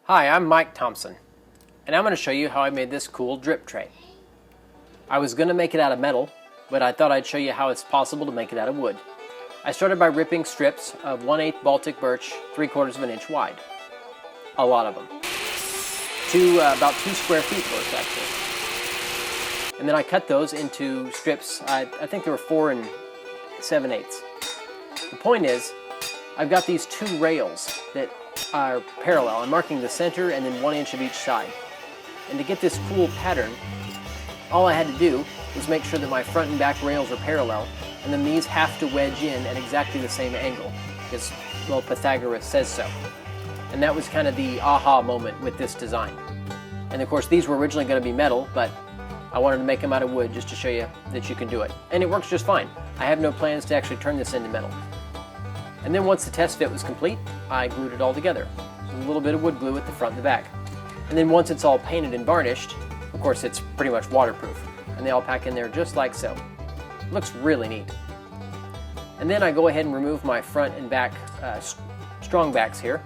Hi, I'm Mike Thompson, and I'm going to show you how I made this cool drip tray. I was going to make it out of metal, but I thought I'd show you how it's possible to make it out of wood. I started by ripping strips of 1/8 Baltic birch, 3/4 of an inch wide. A lot of them. About 2 square feet worth, actually. And then I cut those into strips, I think they were 4 7/8. The point is, I've got these 2 rails that are parallel. I'm marking the center and then 1 inch of each side. And to get this cool pattern, all I had to do was make sure that my front and back rails are parallel, and then these have to wedge in at exactly the same angle, because, well, Pythagoras says so. And that was kind of the aha moment with this design. And of course, these were originally going to be metal, but I wanted to make them out of wood just to show you that you can do it. And it works just fine. I have no plans to actually turn this into metal. And then once the test fit was complete, I glued it all together. A little bit of wood glue at the front and the back. And then once it's all painted and varnished, of course it's pretty much waterproof. And they all pack in there just like so. It looks really neat. And then I go ahead and remove my front and back strong backs here.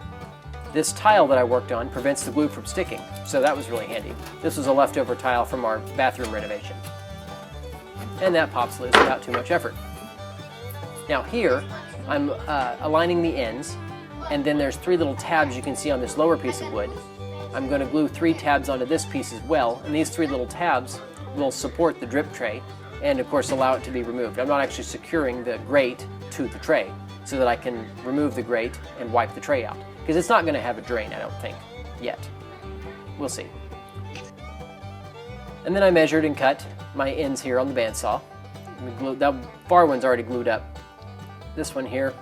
This tile that I worked on prevents the glue from sticking, so that was really handy. This was a leftover tile from our bathroom renovation. And that pops loose without too much effort. Now here, I'm aligning the ends, and then there's 3 little tabs you can see on this lower piece of wood. I'm going to glue 3 tabs onto this piece as well, and these 3 little tabs will support the drip tray and of course allow it to be removed. I'm not actually securing the grate to the tray so that I can remove the grate and wipe the tray out, because it's not going to have a drain, I don't think, yet. We'll see. And then I measured and cut my ends here on the bandsaw. That far one's already glued up. This one here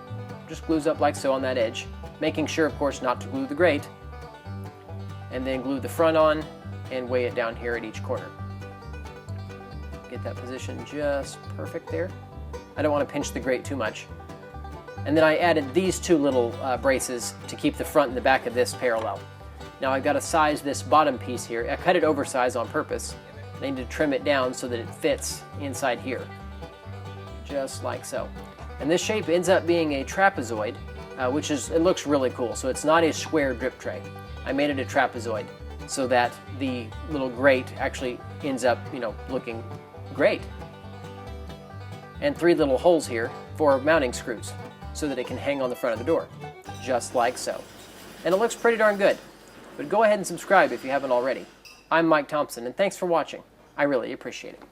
just glues up like so on that edge, making sure, of course, not to glue the grate, and then glue the front on and weigh it down here at each corner. Get that position just perfect there. I don't want to pinch the grate too much. And then I added these 2 little braces to keep the front and the back of this parallel. Now I've got to size this bottom piece here. I cut it oversized on purpose. I need to trim it down so that it fits inside here, just like so. And this shape ends up being a trapezoid, it looks really cool. So it's not a square drip tray. I made it a trapezoid so that the little grate actually ends up, looking great. And 3 little holes here for mounting screws so that it can hang on the front of the door, just like so. And it looks pretty darn good. But go ahead and subscribe if you haven't already. I'm Mike Thompson, and thanks for watching. I really appreciate it.